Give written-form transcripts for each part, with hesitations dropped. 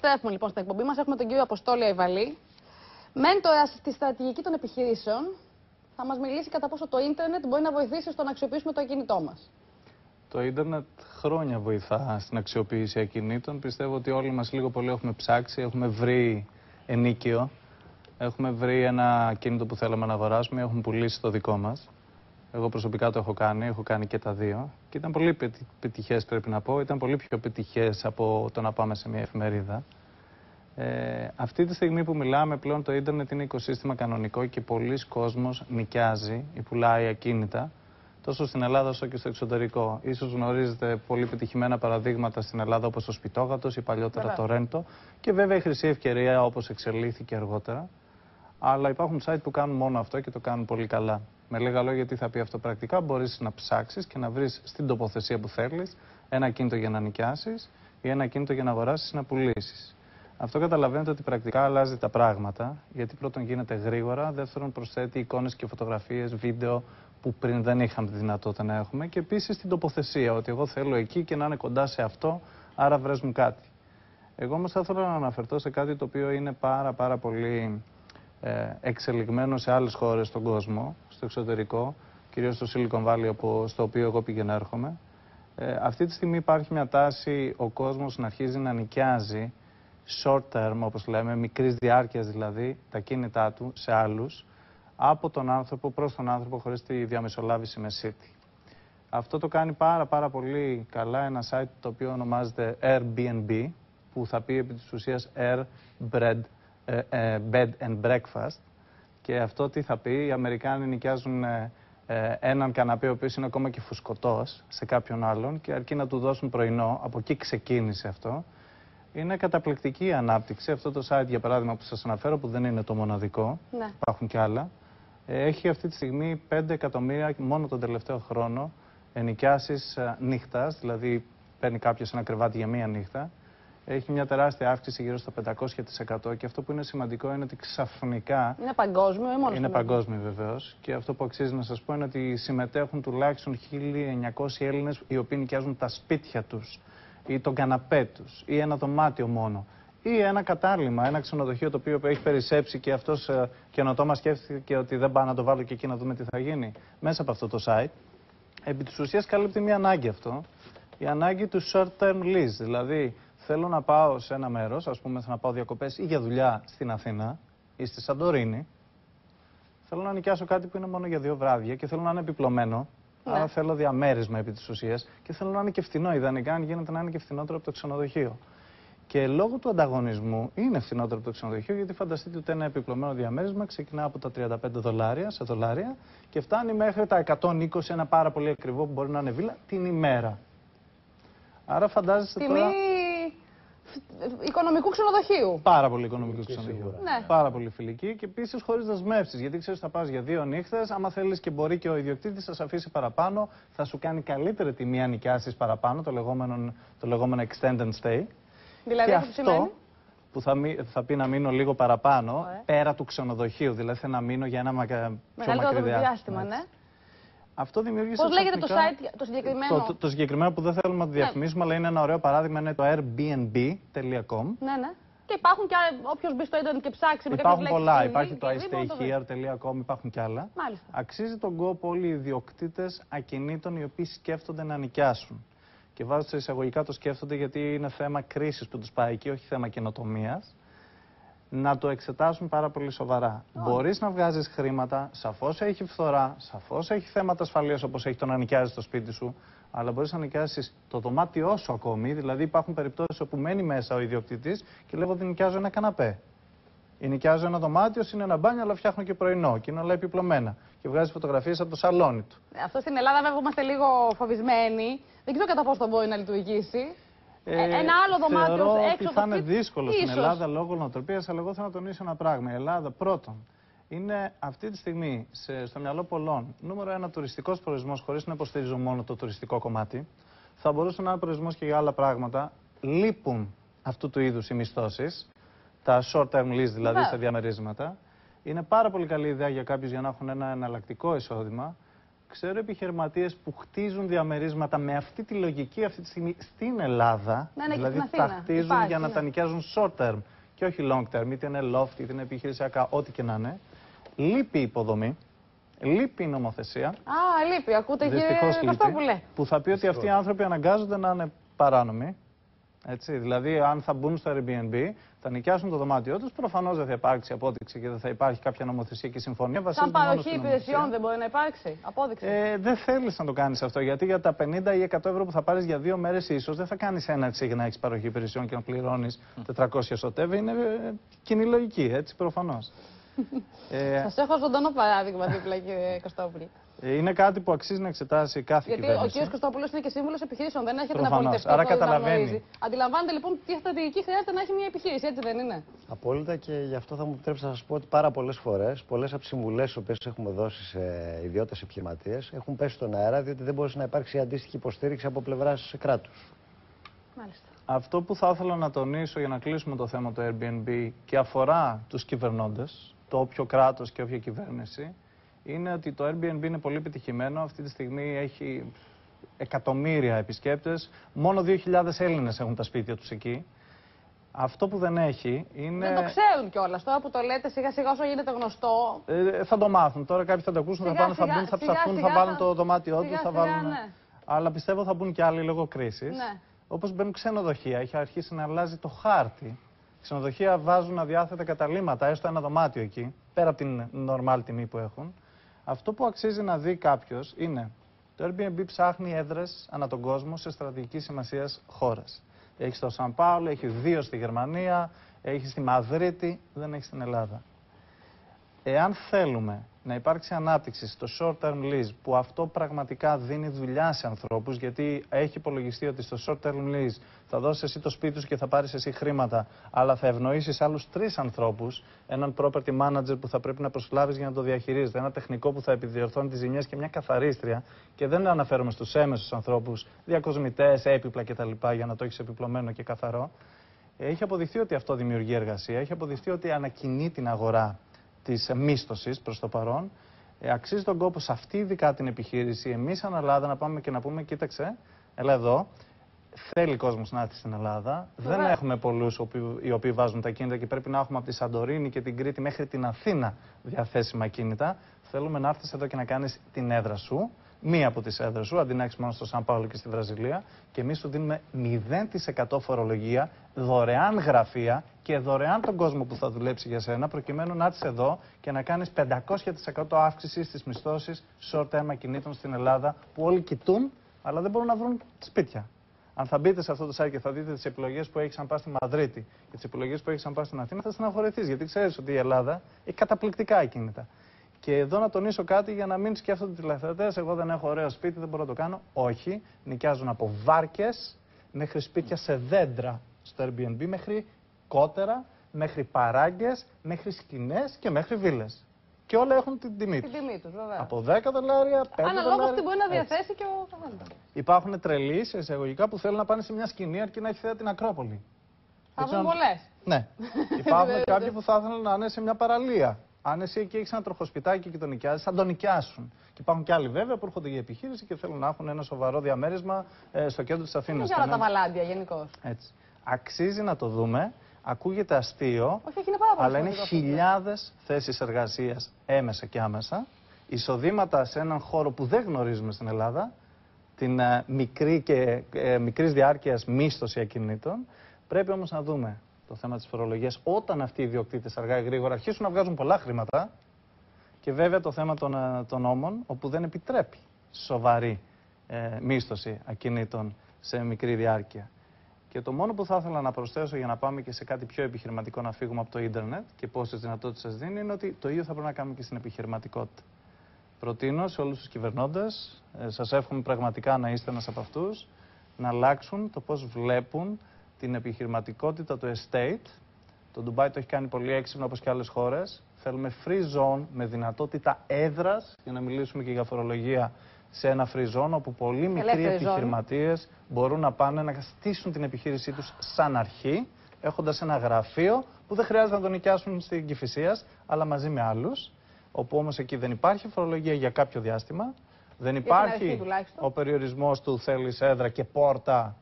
Επιστρέφουμε λοιπόν στην εκπομπή μας. Έχουμε τον κύριο Αποστόλη Αϊβαλή, μέντορα στη στρατηγική των επιχειρήσεων. Θα μας μιλήσει κατά πόσο το ίντερνετ μπορεί να βοηθήσει στο να αξιοποιήσουμε το ακίνητό μας. Το ίντερνετ χρόνια βοηθά στην αξιοποίηση ακινήτων. Πιστεύω ότι όλοι μας λίγο πολύ έχουμε ψάξει, έχουμε βρει ενίκιο, έχουμε βρει ένα ακίνητο που θέλαμε να αγοράσουμε, έχουμε πουλήσει το δικό μας. Εγώ προσωπικά το έχω κάνει και τα δύο. Και ήταν πολύ πετυχές, πρέπει να πω. Ήταν πολύ πιο πετυχές από το να πάμε σε μια εφημερίδα. Αυτή τη στιγμή που μιλάμε πλέον το ίντερνετ είναι οικοσύστημα κανονικό και πολλοί κόσμος νοικιάζει ή πουλάει ακίνητα, τόσο στην Ελλάδα όσο και στο εξωτερικό. Ίσως γνωρίζετε πολύ πετυχημένα παραδείγματα στην Ελλάδα όπως το Σπιτόγατος ή παλιότερα το Ρέντο και βέβαια η Χρυσή Ευκαιρία όπως εξελίχθηκε αργότερα. Αλλά υπάρχουν site που κάνουν μόνο αυτό και το κάνουν πολύ καλά. Με λίγα λόγια, τι θα πει αυτό πρακτικά, μπορείς να ψάξεις και να βρεις στην τοποθεσία που θέλεις ένα ακίνητο για να νοικιάσεις ή ένα ακίνητο για να αγοράσεις ή να πουλήσεις. Αυτό καταλαβαίνετε ότι πρακτικά αλλάζει τα πράγματα, γιατί πρώτον γίνεται γρήγορα, δεύτερον προσθέτει εικόνες και φωτογραφίες, βίντεο που πριν δεν είχαμε τη δυνατότητα να έχουμε και επίσης την τοποθεσία, ότι εγώ θέλω εκεί και να είναι κοντά σε αυτό, άρα βρες μου κάτι. Εγώ όμως θα ήθελα να αναφερθώ σε κάτι το οποίο είναι πάρα πολύ εξελιγμένο σε άλλες χώρες στον κόσμο, στο εξωτερικό, κυρίως στο Silicon Valley, στο οποίο εγώ πηγαίνω έρχομαι. Αυτή τη στιγμή υπάρχει μια τάση ο κόσμος να αρχίζει να νοικιάζει short term, όπως λέμε, μικρής διάρκειας δηλαδή, τα κίνητά του σε άλλους, από τον άνθρωπο προς τον άνθρωπο χωρίς τη διαμεσολάβηση με City. Αυτό το κάνει πάρα πολύ καλά ένα site το οποίο ονομάζεται Airbnb, που θα πει επί της ουσίας Bed and Breakfast. Και αυτό τι θα πει, οι Αμερικάνοι νοικιάζουν έναν καναπέ ο οποίος είναι ακόμα και φουσκωτός σε κάποιον άλλον και αρκεί να του δώσουν πρωινό, από εκεί ξεκίνησε αυτό. Είναι καταπληκτική η ανάπτυξη. Αυτό το site για παράδειγμα που σας αναφέρω, που δεν είναι το μοναδικό, υπάρχουν κι άλλα, έχει αυτή τη στιγμή 5 εκατομμύρια μόνο τον τελευταίο χρόνο ενοικιάσεις νύχτας, δηλαδή παίρνει κάποιος ένα κρεβάτι για μία νύχτα. Έχει μια τεράστια αύξηση γύρω στο 500% και αυτό που είναι σημαντικό είναι ότι ξαφνικά. Είναι παγκόσμιο ή μόνο? Είναι παγκόσμιο βεβαίως. Και αυτό που αξίζει να σας πω είναι ότι συμμετέχουν τουλάχιστον 1.900 Έλληνες οι οποίοι νοικιάζουν τα σπίτια τους ή τον καναπέ τους ή ένα δωμάτιο μόνο ή ένα κατάλημα, ένα ξενοδοχείο το οποίο έχει περισσέψει και αυτός καινοτόμα σκέφτηκε ότι δεν πάω να το βάλω και εκεί να δούμε τι θα γίνει μέσα από αυτό το site. Επί της ουσίας καλύπτει μια ανάγκη αυτό. Η ανάγκη του short term lease, δηλαδή θέλω να πάω σε ένα μέρος, ας πούμε, να πάω διακοπές ή για δουλειά στην Αθήνα ή στη Σαντορίνη. Θέλω να νοικιάσω κάτι που είναι μόνο για 2 βράδια και θέλω να είναι επιπλωμένο. Άρα θέλω διαμέρισμα επί της ουσίας και θέλω να είναι και φθηνό. Ιδανικά, αν γίνεται, να είναι και φθηνότερο από το ξενοδοχείο. Και λόγω του ανταγωνισμού είναι φθηνότερο από το ξενοδοχείο, γιατί φανταστείτε ότι ένα επιπλωμένο διαμέρισμα ξεκινά από τα $35 σε δολάρια και φτάνει μέχρι τα 120, ένα πάρα πολύ ακριβό που μπορεί να είναι βίλα την ημέρα. Άρα φαντάζεστε τιμή τώρα. Οικονομικού ξενοδοχείου. Πάρα πολύ οικονομικού ξενοδοχείου. Ναι. Πάρα πολύ φιλική και επίσης χωρίς δεσμεύσεις. Γιατί ξέρεις, θα πας για 2 νύχτες. Άμα θέλεις και μπορεί και ο ιδιοκτήτης θα σε αφήσει παραπάνω, θα σου κάνει καλύτερη τιμή αν νοικιάσεις παραπάνω, το λεγόμενο extend and stay. Δηλαδή, και αυτό που θα πει να μείνω λίγο παραπάνω, πέρα του ξενοδοχείου. Δηλαδή θα να μείνω για ένα πιο μακρύ διάστημα. Ναι. Αυτό δημιούργησε. Πώς λέγεται το site, το συγκεκριμένο? Το συγκεκριμένο που δεν θέλουμε να το διαφημίσουμε, αλλά είναι ένα ωραίο παράδειγμα, είναι το airbnb.com. Ναι. Και υπάρχουν και όποιος μπει στο ίντερνετ και ψάξει με υπάρχουν πολλά. Υπάρχει το istayhere.com, υπάρχουν κι άλλα. Μάλιστα. Αξίζει τον κόπο όλοι οι ιδιοκτήτες ακινήτων οι οποίοι σκέφτονται να νοικιάσουν. Και βάζω σε εισαγωγικά το σκέφτονται γιατί είναι θέμα κρίσης που τους πάει εκεί, όχι θέμα καινοτομίας. Να το εξετάσουν πάρα πολύ σοβαρά. Μπορείς να βγάζεις χρήματα, σαφώς έχει φθορά, σαφώς έχει θέματα ασφαλείας όπως έχει το να νοικιάζεις το σπίτι σου, αλλά μπορείς να νοικιάσεις το δωμάτιό σου ακόμη. Δηλαδή υπάρχουν περιπτώσεις όπου μένει μέσα ο ιδιοκτήτης και λέει ότι νοικιάζω ένα καναπέ. Ή νοικιάζω ένα δωμάτιο, είναι ένα μπάνιο, αλλά φτιάχνω και πρωινό και είναι όλα επιπλωμένα. Και βγάζει φωτογραφίες από το σαλόνι του. Αυτό στην Ελλάδα βέβαια είμαστε λίγο φοβισμένοι. Δεν ξέρω κατά πόσο θα μπορεί να λειτουργήσει. Ένα άλλο δωμάτιο θεωρώ έξω ότι θα είναι δύσκολο ίσως. στην Ελλάδα λόγω νοοτροπίας, αλλά εγώ θέλω να τονίσω ένα πράγμα. Η Ελλάδα πρώτον είναι αυτή τη στιγμή στο μυαλό πολλών νούμερο 1 τουριστικός προορισμός, χωρίς να υποστηρίζω μόνο το τουριστικό κομμάτι. Θα μπορούσε να είναι προορισμός και για άλλα πράγματα. Λείπουν αυτού του είδους οι μισθώσεις, τα short term lease δηλαδή στα διαμερίσματα. Είναι πάρα πολύ καλή ιδέα για κάποιους για να έχουν ένα εναλλακτικό εισόδημα. Ξέρω επιχειρηματίες που χτίζουν διαμερίσματα με αυτή τη λογική αυτή τη στιγμή στην Ελλάδα. Ναι, δηλαδή και στην τα Αθήνα. χτίζουν Υπάρχει, για να ναι. τα νοικιάζουν short term και όχι long term, είτε είναι loft, είτε είναι επιχειρησιακά, ό,τι και να είναι. Λείπει η υποδομή, λείπει η νομοθεσία. Α, λείπει. Ακούτε, Δυστυχώς κύριε Κωστόπουλε. που θα πει ότι αυτοί οι άνθρωποι αναγκάζονται να είναι παράνομοι. Έτσι, δηλαδή, αν θα μπουν στο Airbnb, θα νοικιάσουν το δωμάτιό τους, προφανώς δεν θα υπάρξει απόδειξη και δεν θα υπάρχει κάποια νομοθεσία και συμφωνία. Σαν παροχή υπηρεσιών δεν μπορεί να υπάρξει απόδειξη. Δεν θέλεις να το κάνεις αυτό, γιατί για τα 50 ή 100 ευρώ που θα πάρεις για 2 μέρες ίσως δεν θα κάνεις ένα έτσι για να έχεις παροχή υπηρεσιών και να πληρώνεις 400 σωτεύει. Είναι κοινή λογική, έτσι προφανώς. Σας έχω ζωντανό παράδειγμα δίπλα, κύριε Κωστόπουλε. Είναι κάτι που αξίζει να εξετάσει κάθε κυβέρνηση. Γιατί ο κ. Κωστόπουλος είναι και σύμβουλος επιχειρήσεων, δεν έχετε να Προφανώς. πολιτευτεί. Άρα αυτό, καταλαβαίνει. Αντιλαμβάνετε λοιπόν τι στρατηγική χρειάζεται να έχει μια επιχείρηση, έτσι δεν είναι? Απόλυτα, και γι' αυτό θα μου επιτρέψετε να σας πω ότι πάρα πολλές φορές, πολλές από τις συμβουλές τις οποίες έχουμε δώσει σε ιδιώτες επιχειρηματίες έχουν πέσει στον αέρα, διότι δεν μπορούσε να υπάρξει αντίστοιχη υποστήριξη από πλευράς κράτους. Μάλιστα. Αυτό που θα ήθελα να τονίσω για να κλείσουμε το θέμα του Airbnb και αφορά τους κυβερνώντες, το όποιο κράτος και όποια κυβέρνηση, είναι ότι το Airbnb είναι πολύ επιτυχημένο. Αυτή τη στιγμή έχει εκατομμύρια επισκέπτες. Μόνο 2.000 Έλληνες έχουν τα σπίτια τους εκεί. Αυτό που δεν έχει είναι... Δεν το ξέρουν κιόλας. Τώρα που το λέτε σιγά σιγά όσο γίνεται γνωστό. Θα το μάθουν. Τώρα κάποιοι θα το ακούσουν, θα πάνε, θα μπουν, θα ψαχτούν, θα βάλουν το δωμάτιό τους, θα βάλουν... Ναι. Αλλά πιστεύω θα μπουν κι άλλοι λόγω κρίσης. Ναι. Όπως μπαίνουν ξενοδοχεία, έχει αρχίσει να αλλάζει το χάρτη. Ξενοδοχεία βάζουν αδιάθετα καταλύματα, έστω ένα δωμάτιο εκεί, πέρα από την normal τιμή που έχουν. Αυτό που αξίζει να δει κάποιος είναι το Airbnb ψάχνει έδρες ανά τον κόσμο σε στρατηγική σημασίας χώρες. Έχει στο Σαν Πάολο, έχει 2 στη Γερμανία, έχει στη Μαδρίτη, δεν έχει στην Ελλάδα. Εάν θέλουμε να υπάρξει ανάπτυξη στο short term lease, που αυτό πραγματικά δίνει δουλειά σε ανθρώπους, γιατί έχει υπολογιστεί ότι στο short term lease θα δώσεις εσύ το σπίτι σου και θα πάρεις εσύ χρήματα, αλλά θα ευνοήσεις άλλους 3 ανθρώπους, έναν property manager που θα πρέπει να προσλάβεις για να το διαχειρίζεται, ένα τεχνικό που θα επιδιορθώνει τις ζημιές και μια καθαρίστρια, και δεν αναφέρομαι στους έμεσους ανθρώπους, διακοσμητές, έπιπλα κτλ. Για να το έχεις επιπλωμένο και καθαρό. Έχει αποδειχθεί ότι αυτό δημιουργεί εργασία, έχει αποδειχθεί ότι ανακοινεί την αγορά της μίσθωσης προς το παρόν. Αξίζει τον κόπο σε αυτή ειδικά την επιχείρηση, εμείς σαν Ελλάδα, να πάμε και να πούμε: κοίταξε, έλα εδώ. Θέλει κόσμος να έρθει στην Ελλάδα. Δεν έχουμε πολλούς οι οποίοι βάζουν τα κίνητα και πρέπει να έχουμε από τη Σαντορίνη και την Κρήτη μέχρι την Αθήνα διαθέσιμα κίνητα. Θέλουμε να έρθεις εδώ και να κάνεις την έδρα σου, μία από τις έδρες σου, αντί να έχεις μόνο στο Σαν Πάολο και στη Βραζιλία. Και εμείς σου δίνουμε 0% φορολογία, δωρεάν γραφεία και δωρεάν τον κόσμο που θα δουλέψει για σένα, προκειμένου να έρθεις εδώ και να κάνεις 500% αύξηση στις μισθώσεις short-term ακινήτων στην Ελλάδα, που όλοι κοιτούν, αλλά δεν μπορούν να βρουν σπίτια. Αν θα μπείτε σε αυτό το site και θα δείτε τις επιλογές που έχεις αν πας στη Μαδρίτη και τις επιλογές που έχεις αν πας στην Αθήνα, θα στεναχωρηθείς, γιατί ξέρεις ότι η Ελλάδα έχει καταπληκτικά ακίνητα. Και εδώ να τονίσω κάτι για να μην σκέφτονται οι τηλεθεατές: εγώ δεν έχω ωραίο σπίτι, δεν μπορώ να το κάνω. Όχι, νοικιάζουν από βάρκες μέχρι σπίτια σε δέντρα στο Airbnb, μέχρι κότερα, μέχρι παράγκες, μέχρι σκηνές και μέχρι βίλες. Και όλα έχουν την τιμή τους. Την τιμή τους, βέβαια. Από 10 δολάρια, 5 αναλόγως $. τι μπορεί να διαθέσει και ο καθένας. Υπάρχουν τρελοί σε εισαγωγικά που θέλουν να πάνε σε μια σκηνή αρκεί να έχει θέα την Ακρόπολη. Θα βγουν πολλές. Ναι. Υπάρχουν κάποιοι που θα ήθελαν να είναι σε μια παραλία. Αν εσύ εκεί έχεις ένα τροχοσπιτάκι και το νοικιάζεις, θα το νοικιάσουν. Και υπάρχουν και άλλοι βέβαια που έρχονται για επιχείρηση και θέλουν να έχουν ένα σοβαρό διαμέρισμα στο κέντρο της Αθήνας. Είναι για όλα τα βαλάντια γενικώς. Έτσι. Αξίζει να το δούμε. Ακούγεται αστείο, όχι, είναι πάρα πολύ αλλά είναι χιλιάδες θέσεις εργασίας έμεσα και άμεσα. Εισοδήματα σε έναν χώρο που δεν γνωρίζουμε στην Ελλάδα, την μικρή και μικρής διάρκειας μίσθωση ακινήτων. Πρέπει όμως να δούμε το θέμα της φορολογίας όταν αυτοί οι ιδιοκτήτες αργά ή γρήγορα αρχίσουν να βγάζουν πολλά χρήματα, και βέβαια το θέμα των νόμων, όπου δεν επιτρέπει σοβαρή μίσθωση ακινήτων σε μικρή διάρκεια. Και το μόνο που θα ήθελα να προσθέσω για να πάμε και σε κάτι πιο επιχειρηματικό, να φύγουμε από το ίντερνετ και πόσες δυνατότητες σας δίνει, είναι ότι το ίδιο θα πρέπει να κάνουμε και στην επιχειρηματικότητα. Προτείνω σε όλους τους κυβερνώντες, σας εύχομαι πραγματικά να είστε ένας από αυτούς, να αλλάξουν το πώς βλέπουν την επιχειρηματικότητα του estate. Το Ντουμπάι το έχει κάνει πολύ έξυπνο, όπως και άλλες χώρες. Θέλουμε free zone με δυνατότητα έδρας, για να μιλήσουμε και για φορολογία, σε ένα free zone, όπου πολύ μικροί επιχειρηματίες μπορούν να πάνε να στήσουν την επιχείρησή τους σαν αρχή, έχοντας ένα γραφείο που δεν χρειάζεται να το νοικιάσουν στην Κηφισίας, αλλά μαζί με άλλους, όπου όμως εκεί δεν υπάρχει φορολογία για κάποιο διάστημα, Δεν την αρχή υπάρχει τουλάχιστον. ο περιορισμός του θέλεις έδρα και πόρτα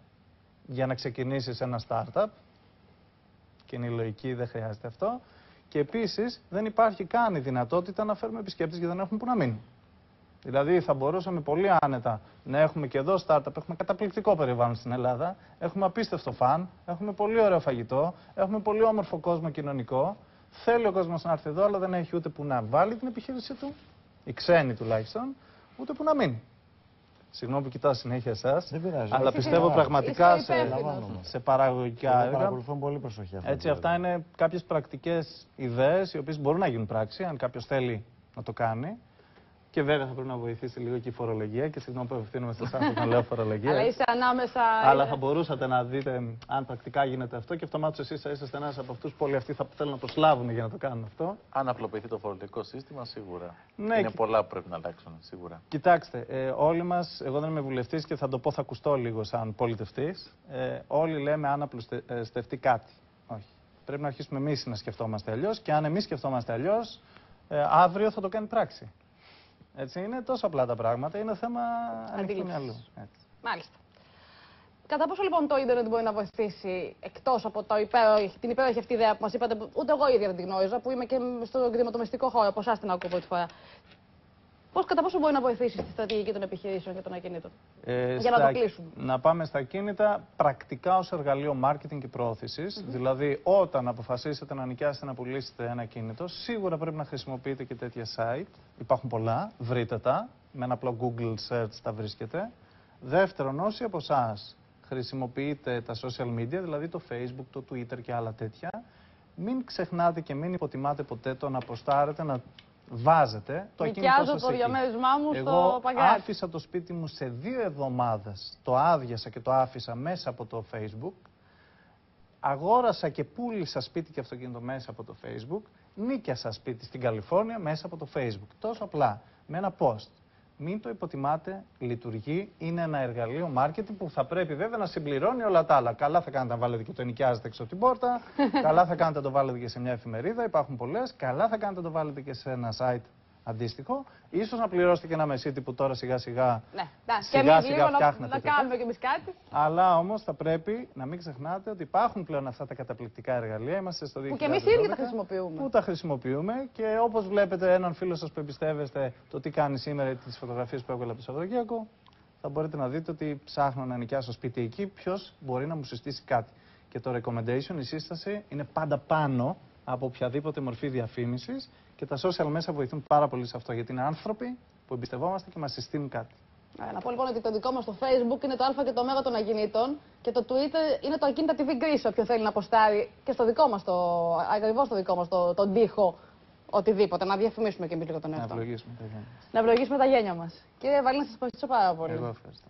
για να ξεκινήσεις ένα startup. Και είναι η λογική, δεν χρειάζεται αυτό. Και επίσης δεν υπάρχει καν η δυνατότητα να φέρουμε επισκέπτες γιατί δεν έχουν που να μείνουν. Δηλαδή θα μπορούσαμε πολύ άνετα να έχουμε και εδώ startup, έχουμε καταπληκτικό περιβάλλον στην Ελλάδα, έχουμε απίστευτο φαν, έχουμε πολύ ωραίο φαγητό, έχουμε πολύ όμορφο κόσμο κοινωνικό. Θέλει ο κόσμος να έρθει εδώ, αλλά δεν έχει ούτε που να βάλει την επιχείρηση του, οι ξένοι τουλάχιστον, ούτε που να μείνει. Συγγνώμη που κοιτάω συνέχεια εσάς, Δεν πειράζει. αλλά Εσύ πιστεύω είσαι πραγματικά υπεύθυνος. σε παραγωγικά έργα. Παρακολουθώ πολύ προσοχή αυτό. Έτσι, αυτά είναι κάποιες πρακτικές ιδέες οι οποίες μπορούν να γίνουν πράξη, αν κάποιος θέλει να το κάνει. Και βέβαια θα πρέπει να βοηθήσει λίγο και η φορολογία. Και συγγνώμη που απευθύνομαι σε εσάς όταν λέω φορολογία. Αλλά είσαι ανάμεσα. Αλλά θα μπορούσατε να δείτε αν πρακτικά γίνεται αυτό και αυτομάτως εσείς θα είσαστε ένας από αυτούς που όλοι αυτοί θα θέλουν να προσλάβουν για να το κάνουν αυτό. Αν απλοποιηθεί το φορολογικό σύστημα, σίγουρα. Ναι, είναι πολλά που πρέπει να αλλάξουν, σίγουρα. Κοιτάξτε, όλοι μας, εγώ δεν είμαι βουλευτής και θα το πω, θα ακουστώ λίγο σαν πολιτευτής. Όλοι λέμε αν απλουστευτεί κάτι. Όχι. Πρέπει να αρχίσουμε εμείς να σκεφτόμαστε αλλιώς και αν εμείς σκεφτόμαστε αλλιώς, αύριο θα το κάνει πράξη. Έτσι είναι τόσο απλά τα πράγματα, είναι θέμα ανοιχτού μυαλού. Μάλιστα. Κατά πόσο λοιπόν το ίντερνετ μπορεί να βοηθήσει εκτός από την υπέροχη αυτή ιδέα που μας είπατε, που ούτε εγώ ίδια δεν την γνώριζα, που είμαι και στο κτηματομεστικό χώρο, από εσάς την ακούω πρώτη φορά. Κατά πόσο μπορεί να βοηθήσει στη στρατηγική των επιχειρήσεων και των ακινήτων, για να το κλείσουμε. Να πάμε στα ακίνητα πρακτικά ως εργαλείο marketing και προώθησης. Δηλαδή, όταν αποφασίσετε να νοικιάσετε να πουλήσετε ένα ακίνητο, σίγουρα πρέπει να χρησιμοποιείτε και τέτοια site. Υπάρχουν πολλά, βρείτε τα. Με ένα απλό Google search τα βρίσκετε. Δεύτερον, όσοι από εσάς χρησιμοποιείτε τα social media, δηλαδή το Facebook, το Twitter και άλλα τέτοια, μην ξεχνάτε και μην υποτιμάτε ποτέ το να ποστάρετε, να βάζετε το ακίνητό σας εκεί. Νοικιάζω το διαμέρισμά μου Εγώ στο Παγκράτη. άφησα το σπίτι μου σε 2 εβδομάδες. Το άδειασα και το άφησα μέσα από το Facebook. Αγόρασα και πούλησα σπίτι και αυτοκίνητο μέσα από το Facebook. Νίκιασα σπίτι στην Καλιφόρνια μέσα από το Facebook. Τόσο απλά. Με ένα post. Μην το υποτιμάτε, λειτουργεί, είναι ένα εργαλείο marketing που θα πρέπει βέβαια να συμπληρώνει όλα τα άλλα. Καλά θα κάνετε να βάλετε και το νοικιάζετε έξω από την πόρτα, καλά θα κάνετε να το βάλετε και σε μια εφημερίδα, υπάρχουν πολλές, καλά θα κάνετε να το βάλετε και σε ένα site αντίστοιχο. Ίσως να πληρώσετε και ένα μεσίτη που τώρα σιγά σιγά, Ναι, σιγά φτιάχνετε. να κάνουμε κι εμείς κάτι. Αλλά όμως θα πρέπει να μην ξεχνάτε ότι υπάρχουν πλέον αυτά τα καταπληκτικά εργαλεία. Είμαστε στο 2012. Που και εμείς οι ίδιοι τα χρησιμοποιούμε. Που τα χρησιμοποιούμε και όπως βλέπετε έναν φίλο σας που εμπιστεύεστε το τι κάνει σήμερα ή τις φωτογραφίες που έβγαλε από το Σαββατοκύριακο, θα μπορείτε να δείτε ότι ψάχνω να νοικιάσω σπίτι εκεί, ποιος μπορεί να μου συστήσει κάτι. Και το recommendation, η σύσταση, είναι πάντα πάνω από οποιαδήποτε μορφή διαφήμισης και τα social μέσα βοηθούν πάρα πολύ σε αυτό, γιατί είναι άνθρωποι που εμπιστευόμαστε και μας συστήνουν κάτι. Να πω λοιπόν ότι το δικό μας το Facebook είναι το Α και το Ω των ακινήτων και το Twitter είναι το Ακίνητα TV Greece, όποιο θέλει να αποστάρει και στο δικό μας, ακριβώς στο δικό μας τον τοίχο, οτιδήποτε, να διαφημίσουμε και εμείς λίγο τον εαυτό. Να ευλογήσουμε τα γένια μας. Να ευλογήσουμε τα γένια μας. Κύριε Βαλή, να σας ευχαριστήσω πάρα πολύ. Εγώ ευχαριστώ.